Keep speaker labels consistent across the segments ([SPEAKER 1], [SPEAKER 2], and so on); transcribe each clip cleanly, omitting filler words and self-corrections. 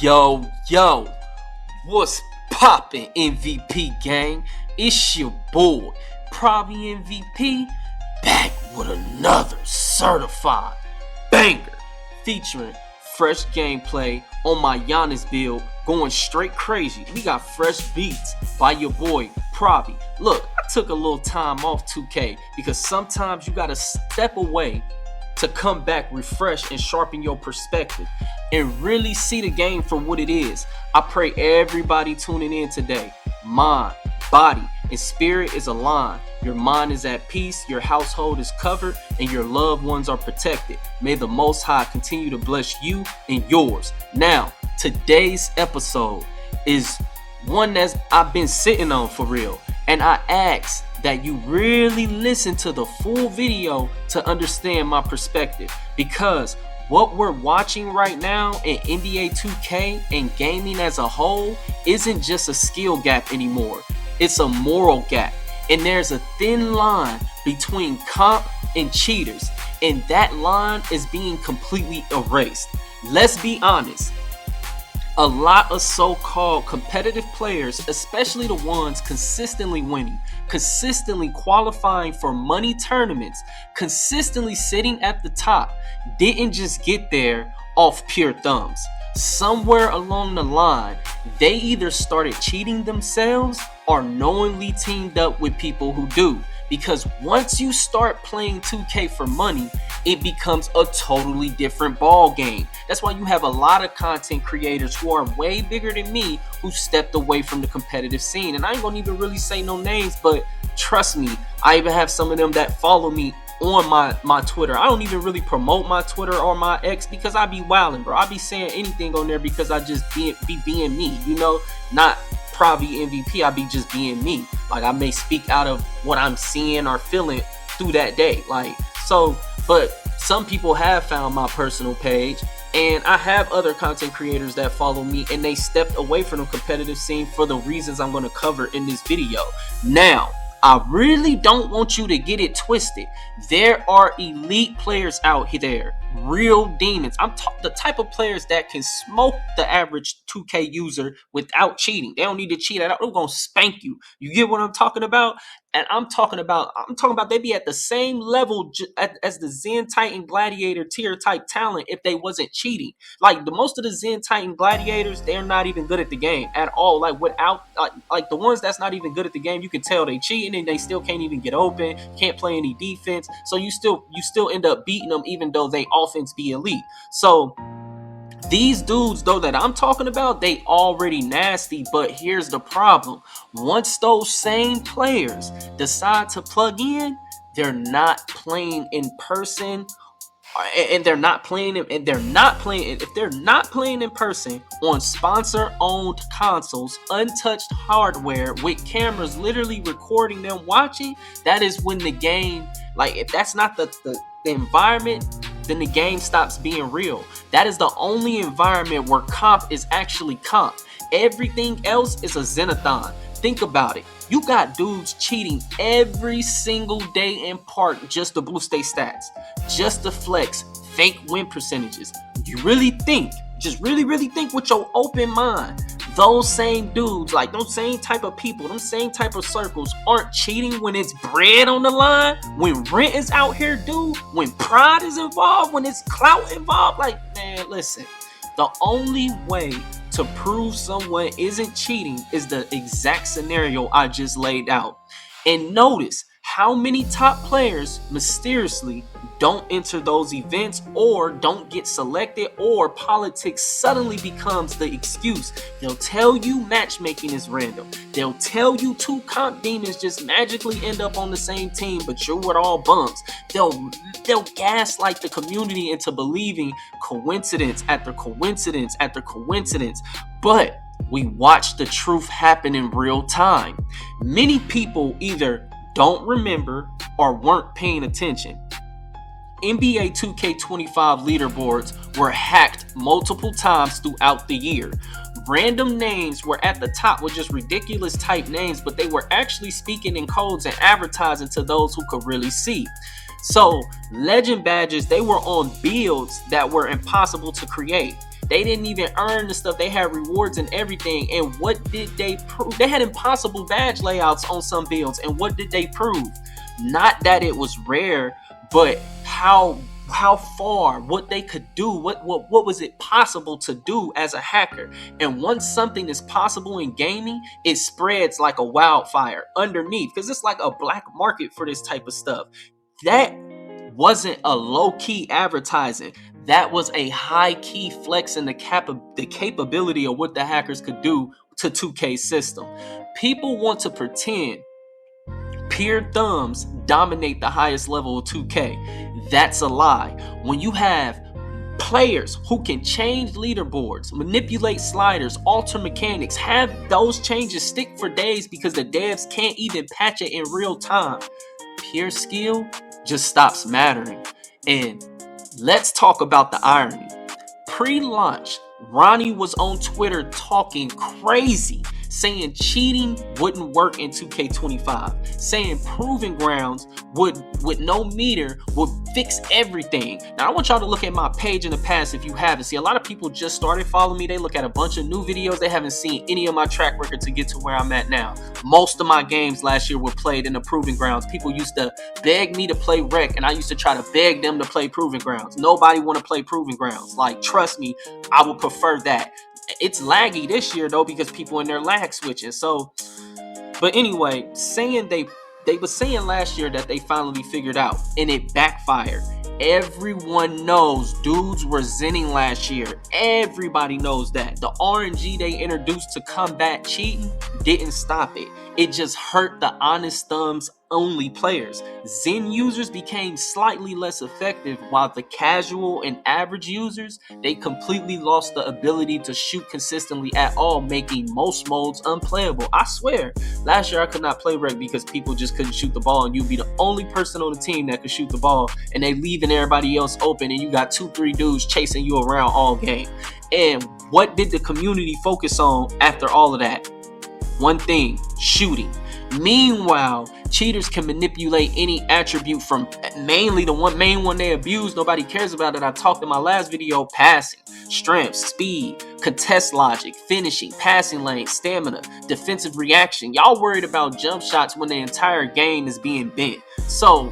[SPEAKER 1] Yo, what's poppin', MVP gang? It's your boy, Probably MVP, back with another certified banger featuring fresh gameplay on my Giannis build, going straight crazy. We got fresh beats by your boy, Probby. Look, I took a little time off 2K because sometimes you gotta step away to come back refresh and sharpen your perspective and really see the game for what it is. I pray everybody tuning in today, mind, body, and spirit is aligned. Your mind is at peace, your household is covered, and your loved ones are protected. May the Most High continue to bless you and yours. Now, today's episode is one that I've been sitting on for real, and I ask that you really listen to the full video to understand my perspective, because what we're watching right now in NBA 2K and gaming as a whole isn't just a skill gap anymore. It's a moral gap, and there's a thin line between comp and cheaters, and that line is being completely erased. Let's be honest. A lot of so-called competitive players, especially the ones consistently winning, consistently qualifying for money tournaments, consistently sitting at the top, didn't just get there off pure thumbs. Somewhere along the line, they either started cheating themselves or knowingly teamed up with people who do. Because once you start playing 2K for money, it becomes a totally different ball game. That's why you have a lot of content creators who are way bigger than me who stepped away from the competitive scene. And I ain't gonna even really say no names, but trust me, I even have some of them that follow me on my Twitter. I don't even really promote my Twitter or my X because I be wilding, bro. I be saying anything on there because I just be being me, you know, not probably MVP. I be just being me. Like, I may speak out of what I'm seeing or feeling through that day. Like, so, but some people have found my personal page, and I have other content creators that follow me, and they stepped away from the competitive scene for the reasons I'm going to cover in this video. Now, I really don't want you to get it twisted. There are elite players out there, real demons. I'm the type of players that can smoke the average 2K user without cheating. They don't need to cheat at all. They're gonna spank you. You get what I'm talking about? And I'm talking about they be at the same level as the Zen Titan Gladiator tier type talent if they wasn't cheating. Like, the most of the Zen Titan Gladiators, they're not even good at the game at all. Like, without like the ones that's not even good at the game, you can tell they cheating and they still can't even get open, can't play any defense. So you still end up beating them even though they offense be elite. So these dudes, though, that I'm talking about, they already nasty, but here's the problem. Once those same players decide to plug in, they're not playing in person, and they're not playing in person on sponsor-owned consoles, untouched hardware with cameras literally recording them watching. That is when the game, like, if that's not the environment, then the game stops being real. That is the only environment where comp is actually comp. Everything else is a Zenathon. Think about it. You got dudes cheating every single day in park just to boost their stats, just to flex fake win percentages. You really think, just really think with your open mind, those same dudes, like those same type of people, them same type of circles aren't cheating when it's bread on the line, when rent is out here due, when pride is involved, when it's clout involved? Like, man, listen, the only way to prove someone isn't cheating is the exact scenario I just laid out. And notice how many top players mysteriously don't enter those events or don't get selected, or politics suddenly becomes the excuse. They'll tell you matchmaking is random. They'll tell you two comp demons just magically end up on the same team, but you're with all bums. They'll gaslight the community into believing coincidence after coincidence after coincidence. But we watch the truth happen in real time. Many people either don't remember or weren't paying attention. NBA 2K25 leaderboards were hacked multiple times throughout the year. Random names were at the top with just ridiculous type names, but they were actually speaking in codes and advertising to those who could really see. So legend badges, they were on builds that were impossible to create. They didn't even earn the stuff. They had rewards and everything. And what did they prove? They had impossible badge layouts on some builds. And what did they prove? Not that it was rare, but how far, what they could do, what was it possible to do as a hacker. And once something is possible in gaming, it spreads like a wildfire underneath, because it's like a black market for this type of stuff. That wasn't a low-key advertising. That was a high-key flex in the capability of what the hackers could do to 2K's system. People want to pretend pure thumbs dominate the highest level of 2K. That's a lie. When you have players who can change leaderboards, manipulate sliders, alter mechanics, have those changes stick for days because the devs can't even patch it in real time, pure skill just stops mattering. And let's talk about the irony. Pre-launch, Ronnie was on Twitter talking crazy, saying cheating wouldn't work in 2K25, saying proving grounds with no meter would fix everything. Now I want y'all to look at my page in the past if you haven't. See, a lot of people just started following me. They look at a bunch of new videos. They haven't seen any of my track record to get to where I'm at now. Most of my games last year were played in the proving grounds. People used to beg me to play rec, and I used to try to beg them to play proving grounds. Nobody want to play proving grounds. Like, trust me, I would prefer that. It's laggy this year though because people in their lag switching. So, but anyway, saying they was saying last year that they finally figured out, and it backfired. Everyone knows dudes were zenning last year. Everybody knows that. The RNG they introduced to combat cheating didn't stop it. It just hurt the honest thumbs only players. Zen users became slightly less effective, while the casual and average users, they completely lost the ability to shoot consistently at all, making most modes unplayable. I swear, last year I could not play rec because people just couldn't shoot the ball, and you'd be the only person on the team that could shoot the ball, and they leaving everybody else open, and you got 2-3 dudes chasing you around all game. And what did the community focus on after all of that? One thing: shooting. Meanwhile, cheaters can manipulate any attribute from mainly the main one they abuse, nobody cares about it. I talked in my last video: passing, strength, speed, contest logic, finishing, passing lane, stamina, defensive reaction. Y'all worried about jump shots when the entire game is being bent. So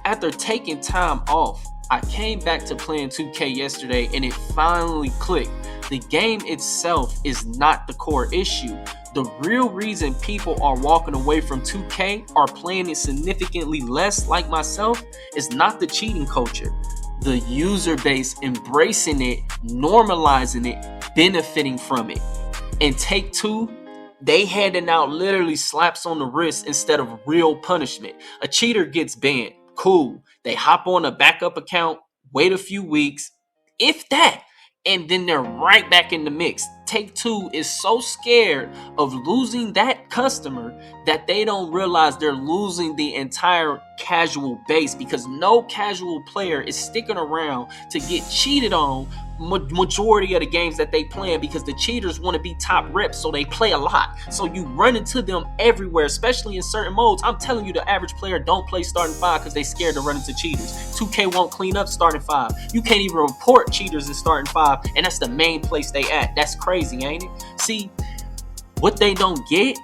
[SPEAKER 1] after taking time off, I came back to playing 2K yesterday, and it finally clicked. The game itself is not the core issue. The real reason people are walking away from 2K or playing it significantly less, like myself, is not the cheating culture. The user base embracing it, normalizing it, benefiting from it. And Take-Two, they handing out literally slaps on the wrist instead of real punishment. A cheater gets banned. Cool. They hop on a backup account, wait a few weeks, if that, and then they're right back in the mix. Take-Two is so scared of losing that customer that they don't realize they're losing the entire casual base, because no casual player is sticking around to get cheated on majority of the games that they play, because the cheaters want to be top reps, so they play a lot. So you run into them everywhere, especially in certain modes. I'm telling you, the average player don't play starting 5 because they scared to run into cheaters. 2K won't clean up starting 5. You can't even report cheaters in starting 5, and that's the main place they at. That's crazy, ain't it? See, what they don't get,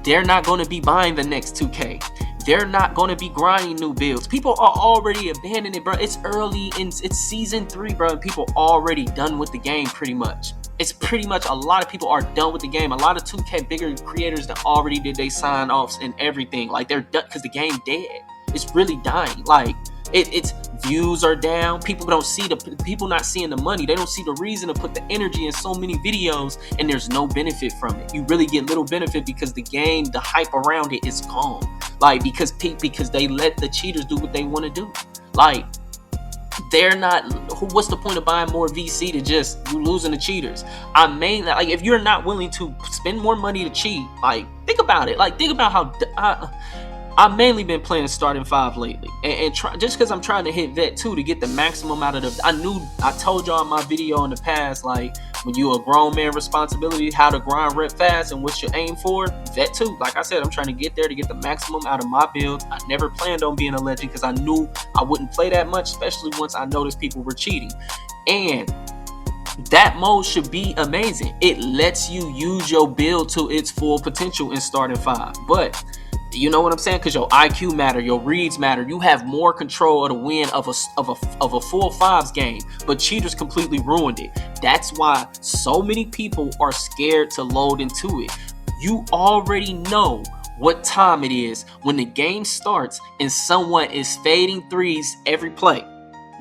[SPEAKER 1] they're not going to be buying the next 2K. They're not going to be grinding new builds. People are already abandoning it, bro. It's early, it's season 3, bro. And people already done with the game pretty much. It's pretty much, a lot of people are done with the game. A lot of 2K bigger creators that already did they sign-offs and everything. Like, they're done because the game dead. It's really dying. Like, it's views are down. People don't see people not seeing the money. They don't see the reason to put the energy in so many videos, and there's no benefit from it. You really get little benefit because the game, the hype around it is gone. Like, because they let the cheaters do what they want to do. Like, they're not. What's the point of buying more VC to just you losing the cheaters? Like, if you're not willing to spend more money to cheat, like, think about it. Like, think about how I've mainly been playing starting 5 lately, and just because I'm trying to hit vet 2 to get the maximum out of the. I told y'all in my video in the past, like, when you a grown man, responsibility, how to grind rep fast and what you aim for. Vet 2, like I said, I'm trying to get there to get the maximum out of my build. I never planned on being a legend because I knew I wouldn't play that much, especially once I noticed people were cheating. And That mode should be amazing. It lets you use your build to its full potential in starting 5. But you know what I'm saying? Because your IQ matter, your reads matter. You have more control of the win of a full 5s game. But cheaters completely ruined it. That's why so many people are scared to load into it. You already know what time it is when the game starts and someone is fading 3s every play.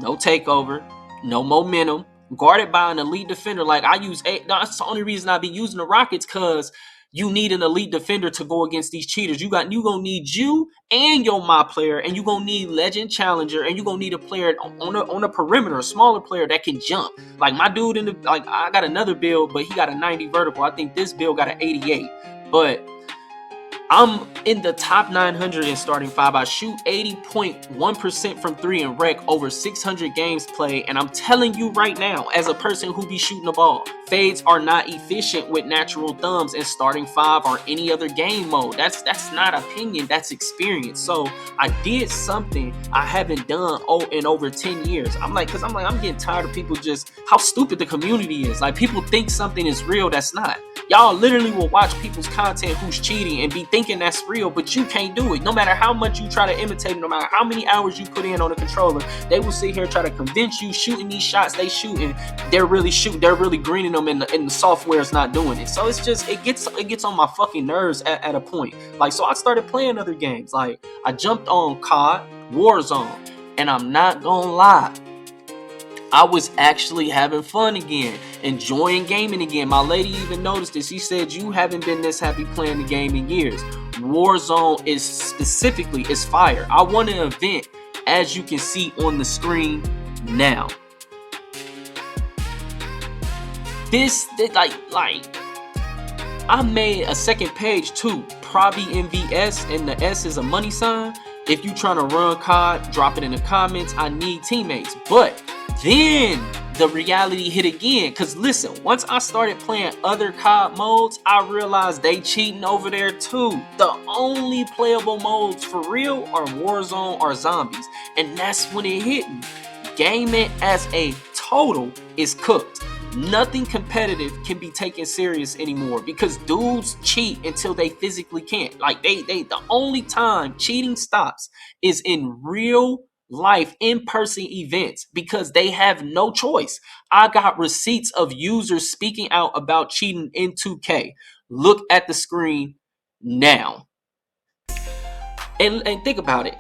[SPEAKER 1] No takeover, no momentum, guarded by an elite defender. Like I use that's the only reason I be using the Rockets, because you need an elite defender to go against these cheaters. You gonna need you and your my player, and you gonna need legend challenger, and you gonna need a player on a perimeter, a smaller player that can jump. Like my dude I got another build, but he got a 90 vertical. I think this build got an 88. But I'm in the top 900 in starting 5. I shoot 80.1% from 3 and rec over 600 games played. And I'm telling you right now, as a person who be shooting the ball, fades are not efficient with natural thumbs in starting 5 or any other game mode. That's not opinion, that's experience. So I did something I haven't done in over 10 years. I'm getting tired of people just how stupid the community is. Like people think something is real that's not. Y'all literally will watch people's content who's cheating and be thinking that's real, but you can't do it. No matter how much you try to imitate, no matter how many hours you put in on a controller, they will sit here and try to convince you shooting these shots they shooting, they're really greening them, and the software is not doing it. So it's just it gets on my fucking nerves at a point. Like, so I started playing other games. Like I jumped on COD, Warzone, and I'm not gonna lie, I was actually having fun again, enjoying gaming again. My lady even noticed this. She said, you haven't been this happy playing the game in years. Warzone is fire. I won an event, as you can see on the screen now. I made a second page too. Provi MVS, and the S is a money sign. If you trying to run COD, drop it in the comments. I need teammates. But then the reality hit again, because listen, once I started playing other COD modes, I realized they cheating over there too. The only playable modes for real are Warzone or Zombies, and that's when it hit me. Gaming as a total is cooked. Nothing competitive can be taken serious anymore because dudes cheat until they physically can't. Like the only time cheating stops is in real life in-person events because they have no choice. I got receipts of users speaking out about cheating in 2K. Look at the screen now. And think about it.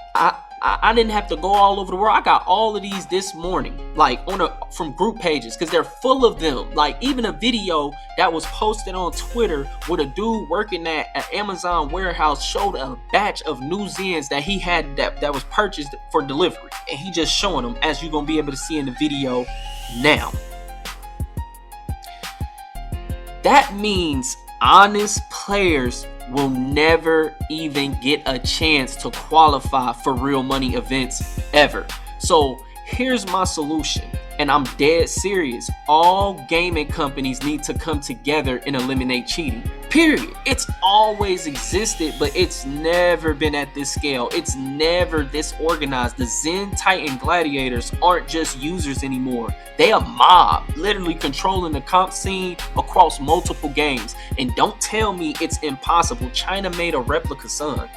[SPEAKER 1] I didn't have to go all over the world. I got all of these this morning, like from group pages, because they're full of them. Like even a video that was posted on Twitter with a dude working at an Amazon warehouse showed a batch of new Zens that he had that was purchased for delivery, and he just showing them, as you're gonna be able to see in the video now. That means honest players will never even get a chance to qualify for real money events ever. So here's my solution, and I'm dead serious. All gaming companies need to come together and eliminate cheating. Period. It's always existed, but it's never been at this scale. It's never this organized. The Zen Titan Gladiators aren't just users anymore. They a mob, literally controlling the comp scene across multiple games. And don't tell me it's impossible. China made a replica, son.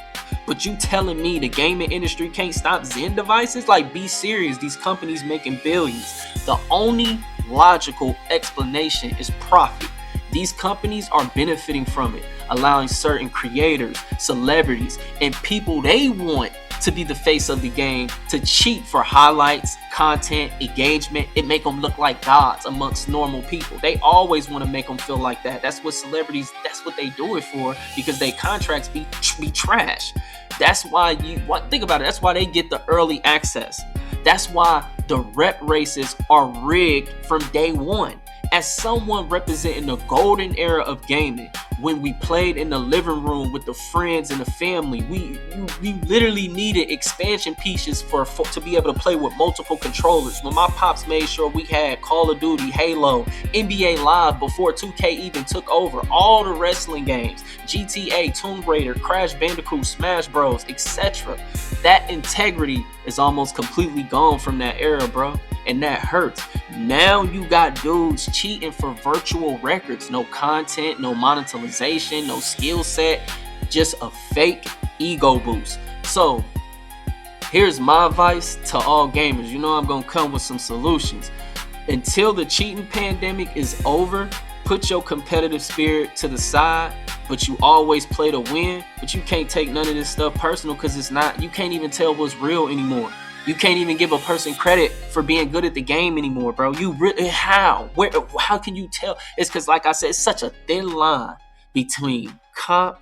[SPEAKER 1] But you telling me the gaming industry can't stop Zen devices? Like, be serious. These companies making billions. The only logical explanation is profit. These companies are benefiting from it, allowing certain creators, celebrities, and people they want to be the face of the game to cheat for highlights, content, engagement. It make them look like gods amongst normal people. They always want to make them feel like that. That's what celebrities, that's what they do it for, because their contracts be trash. That's why think about it. That's why they get the early access. That's why the rep races are rigged from day one. As someone representing the golden era of gaming, when we played in the living room with the friends and the family, we literally needed expansion pieces to be able to play with multiple controllers. When my pops made sure we had Call of Duty, Halo, NBA Live before 2K even took over, all the wrestling games, GTA, Tomb Raider, Crash Bandicoot, Smash Bros, etc. That integrity is almost completely gone from that era, bro. and that hurts. Now you got dudes cheating for virtual records. No content, no monetization, no skill set, just a fake ego boost. So here's my advice to all gamers. You know I'm gonna come with some solutions. Until the cheating pandemic is over, put your competitive spirit to the side, but you always play to win. But you can't take none of this stuff personal, because it's not, you can't even tell what's real anymore. You can't even give a person credit for being good at the game anymore, bro. You really, how can you tell? It's because, like I said, it's such a thin line between comp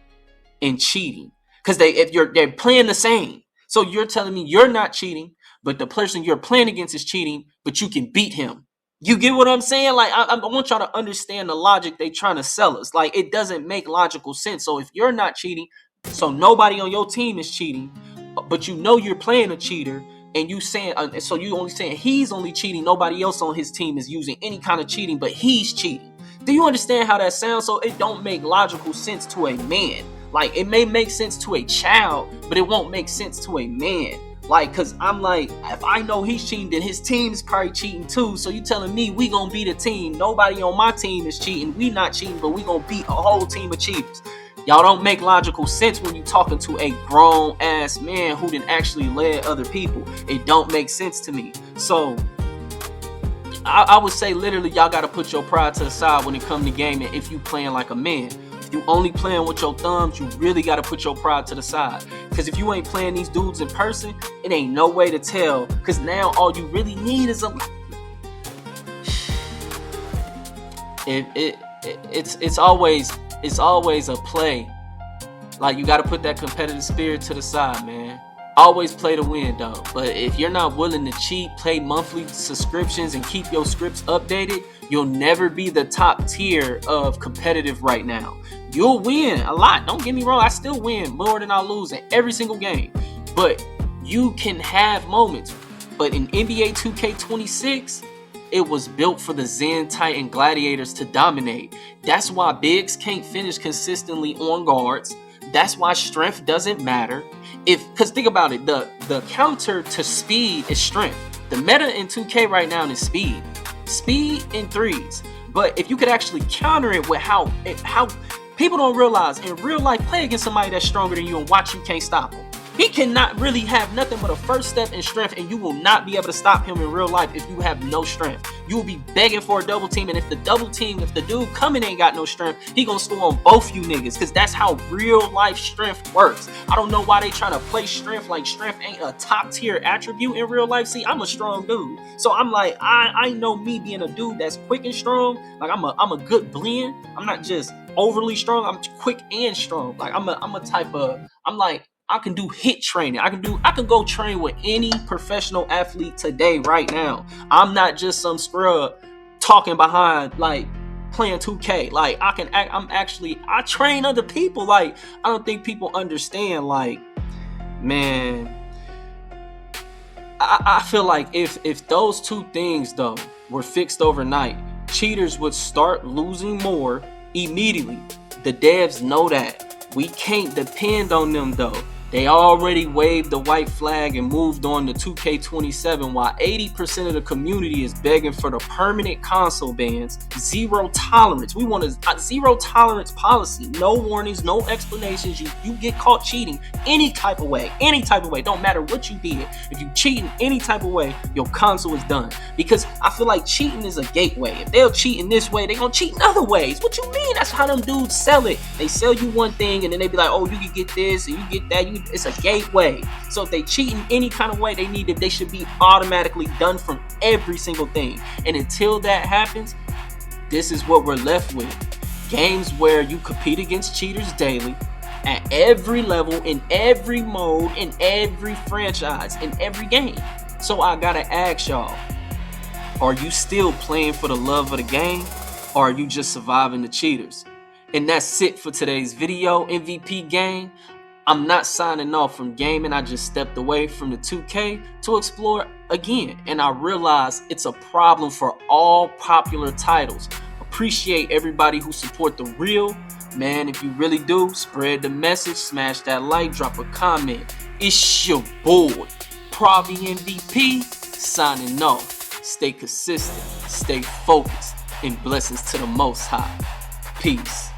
[SPEAKER 1] and cheating, because they're playing the same. So you're telling me you're not cheating, but the person you're playing against is cheating, but you can beat him. You get what I'm saying? Like, I want y'all to understand the logic they trying to sell us. Like, it doesn't make logical sense. So if you're not cheating, so nobody on your team is cheating, but you know you're playing a cheater, and you saying, so you only saying he's only cheating, nobody else on his team is using any kind of cheating, but he's cheating. Do you understand how that sounds? So it don't make logical sense to a man. Like, it may make sense to a child, but it won't make sense to a man. Like, cause I'm like, if I know he's cheating, then his team is probably cheating too. So you telling me we gonna beat a team? Nobody on my team is cheating. We not cheating, but we gonna beat a whole team of cheaters. Y'all don't make logical sense when you talking to a grown ass man who didn't actually led other people. It don't make sense to me. So I would say literally y'all gotta put your pride to the side when it comes to gaming. If you playing like a man, if you only playing with your thumbs, you really gotta put your pride to the side. Because if you ain't playing these dudes in person, it ain't no way to tell. Because now all you really need is it's always a play. Like, you gotta put that competitive spirit to the side, man. Always play to win, though. But if you're not willing to cheat, play monthly subscriptions, and keep your scripts updated, you'll never be the top tier of competitive right now. You'll win a lot. Don't get me wrong. I still win more than I lose in every single game. But you can have moments. But in NBA 2K26, it was built for the Zen Titan Gladiators to dominate. That's why bigs can't finish consistently on guards. That's why strength doesn't matter. Because think about it, the counter to speed is strength. The meta in 2K right now is speed and threes. But if you could actually counter it with how people don't realize in real life, play against somebody that's stronger than you and watch you can't stop him. He cannot really have nothing but a first step in strength, and you will not be able to stop him in real life if you have no strength. You will be begging for a double team, and if the dude coming ain't got no strength, he gonna score on both you niggas, because that's how real life strength works. I don't know why they trying to play strength like strength ain't a top tier attribute in real life. See, I'm a strong dude, so I'm like, I know me being a dude that's quick and strong. Like, I'm a good blend. I'm not just overly strong. I'm quick and strong. Like, I'm a type of, I'm like, I can do hit training. I can go train with any professional athlete today, right now. I'm not just some scrub talking behind, like, playing 2K. Like, I train other people. Like, I don't think people understand. Like, man, I feel like if those two things though were fixed overnight, cheaters would start losing more immediately. The devs know that. We can't depend on them though. They already waved the white flag and moved on to 2K27, while 80% of the community is begging for the permanent console bans. Zero tolerance. We want a zero tolerance policy. No warnings, no explanations. You get caught cheating any type of way. Don't matter what you did. If you cheat in any type of way, your console is done. Because I feel like cheating is a gateway. If they'll cheat in this way, they're going to cheat in other ways. What you mean? That's how them dudes sell it. They sell you one thing and then they be like, oh, you can get this and you get that. It's a gateway. So if they cheat in any kind of way, they should be automatically done from every single thing. And until that happens, this is what we're left with. Games where you compete against cheaters daily, at every level, in every mode, in every franchise, in every game. So I gotta ask y'all, are you still playing for the love of the game, or are you just surviving the cheaters? And that's it for today's video, MVP gang. I'm not signing off from gaming. I just stepped away from the 2K to explore again. And I realize it's a problem for all popular titles. Appreciate everybody who support the real. Man, if you really do, spread the message, smash that like, drop a comment. It's your boy, Probably MVP, signing off. stay consistent, stay focused, and blessings to the Most High. Peace.